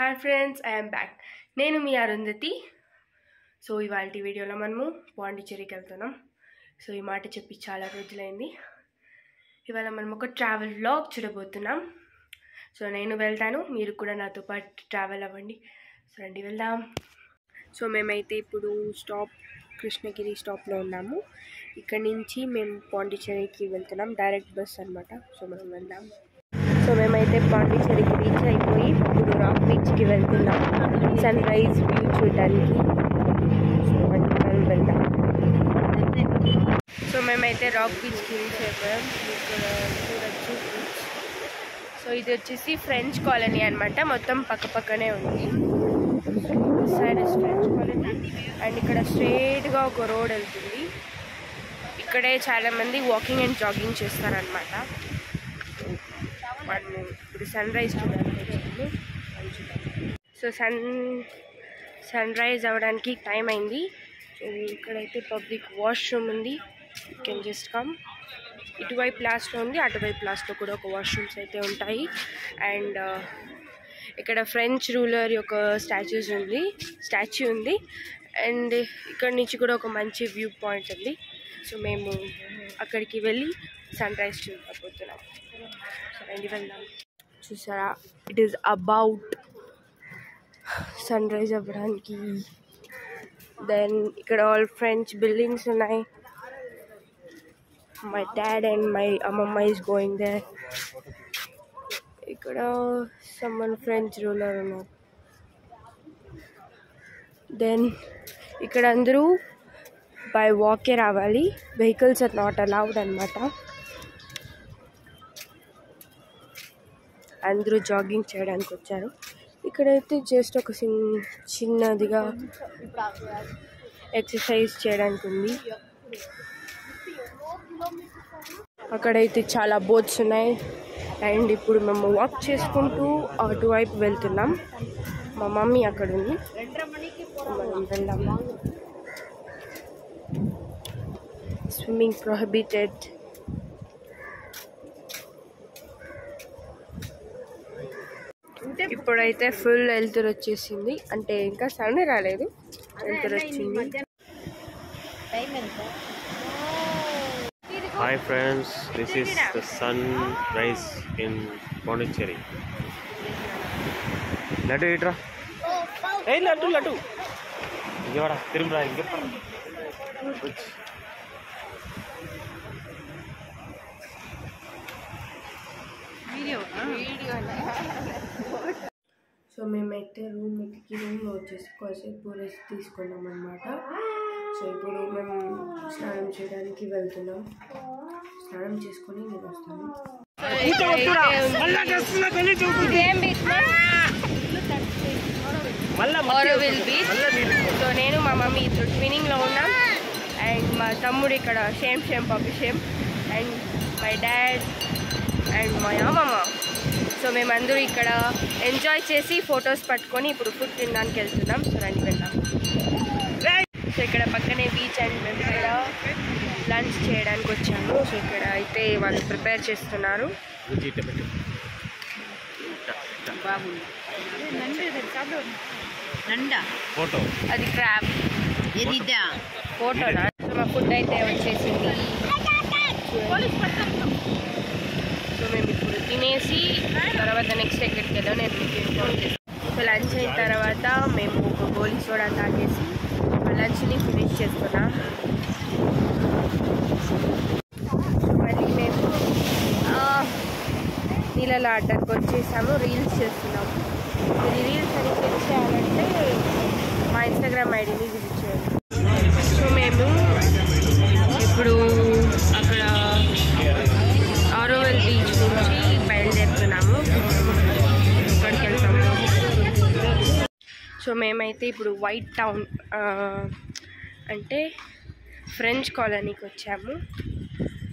Hi friends, I'm back. నేను మీ Arundhati. So ఇవాళ వీడియోలో మనము పాండిచ్చేరికి వెళ్తున్నాం. సో ఈ మాట చెప్పి చాలా రోజులైంది. ఇవాళ మనం ఒక ట్రావెల్ వ్లాగ్ చూడబోతున్నాం. సో నేను వెళ్తాను, మీరు కూడా నాతో పాటు ట్రావెల్ అవ్వండి. సో రండి వెళ్దాం. సో మేమైతే ఇప్పుడు కృష్ణగిరి స్టాప్లో ఉన్నాము. ఇక్కడ నుంచి మేము పాండిచ్చేరికి వెళ్తున్నాం, డైరెక్ట్ బస్ అనమాట. సో మనం వెళ్దాం. సో మేమైతే పాండిచ్చేరికి రీచ్ అయిపోయి ఇప్పుడు రాక్ బీచ్కి వెళ్తున్నాం, సన్ రైజ్ వ్యూ చూడడానికి. సో మనం వెళ్దాం. సో మేమైతే రాక్ బీచ్కి రీచ్ అయిపోయాం. ఇక్కడ చూడొచ్చు బీచ్. సో ఇది వచ్చేసి ఫ్రెంచ్ కాలనీ అనమాట, మొత్తం పక్కనే ఉంది. సైడ్ ఫ్రెంచ్ కాలనీ అండ్ ఇక్కడ స్ట్రేట్గా ఒక రోడ్ వెళ్తుంది. ఇక్కడే చాలామంది వాకింగ్ అండ్ జాగింగ్ చేస్తారనమాట. మనము ఇప్పుడు సన్ రైజ్ చూడడానికి వచ్చాము. సో సన్ రైజ్ అవ్వడానికి టైం అయింది. సో ఇక్కడైతే పబ్లిక్ వాష్రూమ్ ఉంది. You can just come. ఇటువైపు లాస్ట్లో ఉంది, అటువైపు లాస్ట్లో కూడా ఒక వాష్రూమ్స్ అయితే ఉంటాయి. అండ్ ఇక్కడ ఫ్రెంచ్ రూలర్ యొక్క స్టాచ్యూ ఉంది. అండ్ ఇక్కడ నుంచి కూడా ఒక మంచి వ్యూ పాయింట్ ఉంది. సో మేము అక్కడికి వెళ్ళి సన్ రైజ్ చూడకపోతున్నాం. సో రండి వెళ్దాం. చూసారా, it is about sunrise అవ్వడానికి. దెన్ ఇక్కడ ఆల్ ఫ్రెంచ్ బిల్డింగ్స్ ఉన్నాయి. మై డాడ్ అండ్ మై అమ్మమ్మ ఈజ్ గోయింగ్ దేర్. ఇక్కడ సమ్మన్ ఫ్రెంచ్ రూలర్ ఉన్నారు. దెన్ ఇక్కడ అందరూ బై వాకే రావాలి, వెహికల్స్ ఆర్ నాట్ అలౌడ్ అనమాట. అందరూ జాగింగ్ చేయడానికి వచ్చారు. ఇక్కడైతే జస్ట్ ఒక చిన్నదిగా ఎక్సర్సైజ్ చేయడానికి ఉంది. అక్కడైతే చాలా బోట్స్ ఉన్నాయి. అండ్ ఇప్పుడు మేము వాక్ చేసుకుంటూ అటువైపు వెళ్తున్నాం. మా మమ్మీ అక్కడ ఉంది, మనం వెళ్దాం. Swimming prohibited. ఇప్పుడైతే ఫుల్ వెళ్తురు వచ్చేసింది, అంటే ఇంకా సన్ రాలేదు, వెళ్తురు వచ్చింది. Hi friends, this is the sunrise in Pondicherry. Laddu itra. Hey laddu. Inge vada, thirumra inge. Video. So మేమైతే రూమ్ వచ్చేసి కాసేపు రెస్ట్ తీసుకున్నాం అనమాట. సో ఇప్పుడు మేము స్నానం చేయడానికి వెళ్తున్నాం. స్నానం చేసుకొని నేను వస్తాను. సో నేను మా మమ్మీ ఇప్పుడు ట్విన్నింగ్లో ఉన్నాం. అండ్ మా తమ్ముడు ఇక్కడ shame puppy shame. And my dad and మా అమ్మమ్మ. సో మేమందరూ ఇక్కడ ఎంజాయ్ చేసి ఫొటోస్ పట్టుకొని ఇప్పుడు ఫుడ్ తినడానికి వెళ్తున్నాం. సో రండి వెళ్దాం. సో ఇక్కడ పక్కనే బీచ్ అండ్ మేము ఇక్కడ లంచ్ చేయడానికి వచ్చాము. సో ఇక్కడ అయితే వాళ్ళు ప్రిపేర్ చేస్తున్నారు. అది క్రాబ్ ఫోటోనా. సో మా ఫుడ్ అయితే వచ్చేసింది. సో మేము ఇప్పుడు తినేసి తర్వాత నెక్స్ట్ ఎక్కడికి వెళ్ళాం నేను మీకు ఇన్ఫార్మ్ చేస్తాను. సో లంచ్ అయిన తర్వాత మేము ఒక గోలీ సోడా తాగేసి ఆ లంచ్ని ఫినిష్ చేసుకున్నాం. మళ్ళీ మేము నీళ్ళలో ఆడడానికి వచ్చేసాము, రీల్స్ చేస్తున్నాము. మీరు రీల్స్ అని చెక్ చేయాలంటే మా ఇన్స్టాగ్రామ్ ఐడిని విజిట్ చేయాలి. సో మేము ఇప్పుడు అక్కడ ఆరోవెల్ బీచ్ నుంచి బయలుదేరుతున్నాము, ఇక్కడికి వెళ్తాము. సో మేమైతే ఇప్పుడు వైట్ టౌన్ అంటే ఫ్రెంచ్ కాలనీకి వచ్చాము.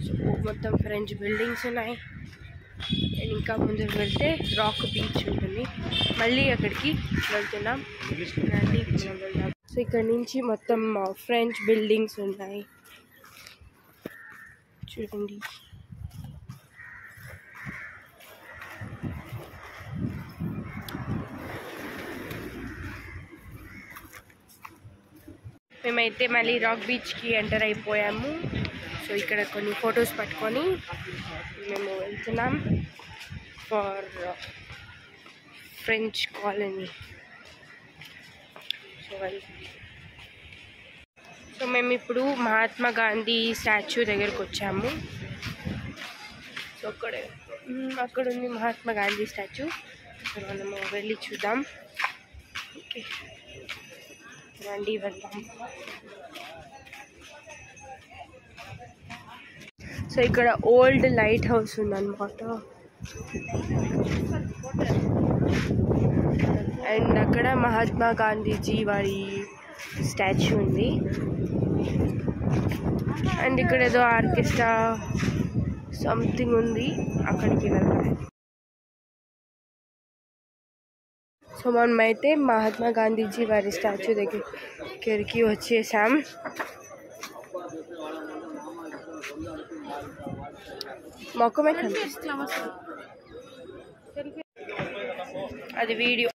సో మొత్తం ఫ్రెంచ్ బిల్డింగ్స్ ఉన్నాయి. అండ్ ఇంకా ముందుకు వెళ్తే రాక్ బీచ్ ఉంటుంది. మళ్ళీ అక్కడికి వెళ్తున్నాం. వెళ్దాం. సో ఇక్కడ నుంచి మొత్తం ఫ్రెంచ్ బిల్డింగ్స్ ఉన్నాయి చూడండి. మేమైతే మళ్ళీ రాక్ బీచ్కి ఎంటర్ అయిపోయాము. సో ఇక్కడ కొన్ని ఫొటోస్ పట్టుకొని మేము వెళ్తున్నాం ఫర్ ఫ్రెంచ్ కాలనీ. సో మేము ఇప్పుడు మహాత్మా గాంధీ స్టాచ్యూ దగ్గరకు వచ్చాము. సో అక్కడ ఉంది మహాత్మా గాంధీ స్టాచ్యూ. సో మనము వెళ్ళి చూద్దాం. ఓకే రండి వెళ్దాం. సో ఇక్కడ ఓల్డ్ లైట్ హౌస్ ఉందన్నమాట. అండ్ అక్కడ మహాత్మా గాంధీజీ వారి స్టాచ్యూ ఉంది. అండ్ ఇక్కడ ఏదో ఆర్కెస్ట్రా సంథింగ్ ఉంది, అక్కడికి వెళ్దాం. సో మనమైతే మహాత్మా గాంధీజీ వారి స్టాచ్యూ దగ్గరికి వచ్చేసాం. మొక్కమే కనిపిస్తుంది, అది వీడియో.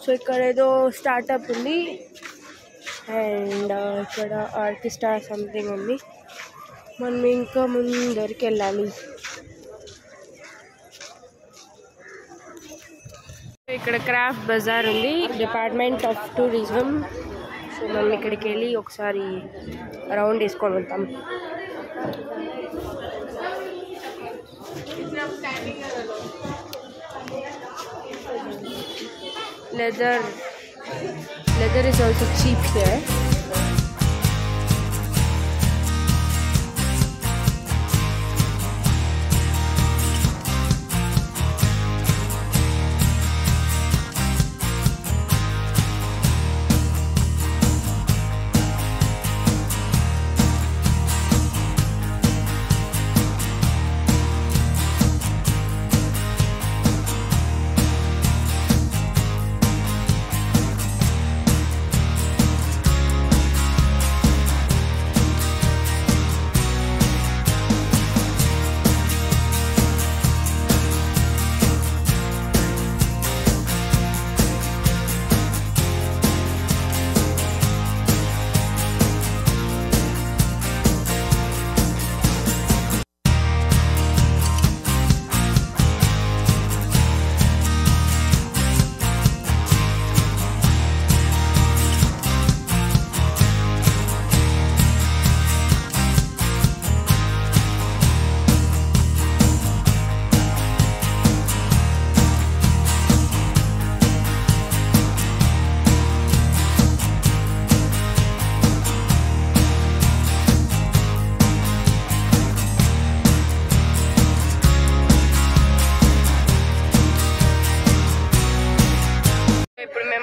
సో ఇక్కడ ఏదో స్టార్టప్ ఉంది అండ్ ఇక్కడ ఆర్కెస్ట్రా సంథింగ్ ఉంది. మనం ఇంకా ముందరికి వెళ్ళాలి. ఇక్కడ క్రాఫ్ట్ బజార్ ఉంది, డిపార్ట్మెంట్ ఆఫ్ టూరిజం. సో మనం ఇక్కడికి వెళ్ళి ఒకసారి రౌండ్ వేసుకొని వెళ్తాం. Leather is also cheap here.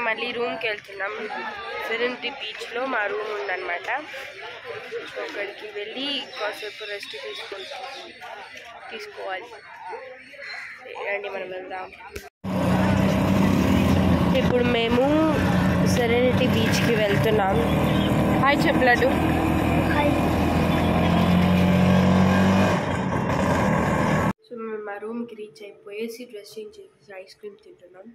మళ్ళీ రూమ్కి వెళ్తున్నాం. సెరెనిటీ బీచ్లో మా రూమ్ ఉందన్నమాట. సో అక్కడికి వెళ్ళి కాసేపు రెస్ట్ తీసుకోవాలి. రండి మనం వెళ్దాం. ఇప్పుడు మేము సెరెనిటీ బీచ్కి వెళ్తున్నాం. హాయ్ చెప్పలాడు. సో మేము మా రూమ్కి రీచ్ అయిపోయేసి డ్రెస్సింగ్ చేసేసి ఐస్ క్రీమ్ తింటున్నాం.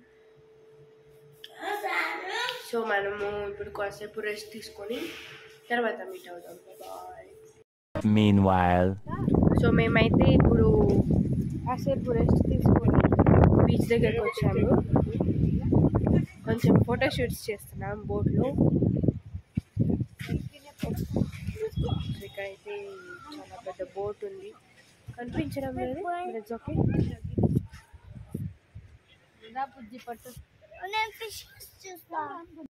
సో మనము ఇప్పుడు కాసేపు రెస్ట్ తీసుకొని తర్వాత మీట్ అవుదాం. బాయ్. Meanwhile, సో మేమైతే ఇప్పుడు కాసేపు రెస్ట్ తీసుకొని బీచ్ దగ్గరికి వచ్చాము. కొంచెం ఫోటోషూట్స్ చేస్తున్నాం బోట్లో. ఇక్కడైతే చాలా పెద్ద బోట్ ఉంది, కనిపించడం లేదు. It's okay. బుద్ధి పట్టు. నేను ఫిష్ చూస్తాను.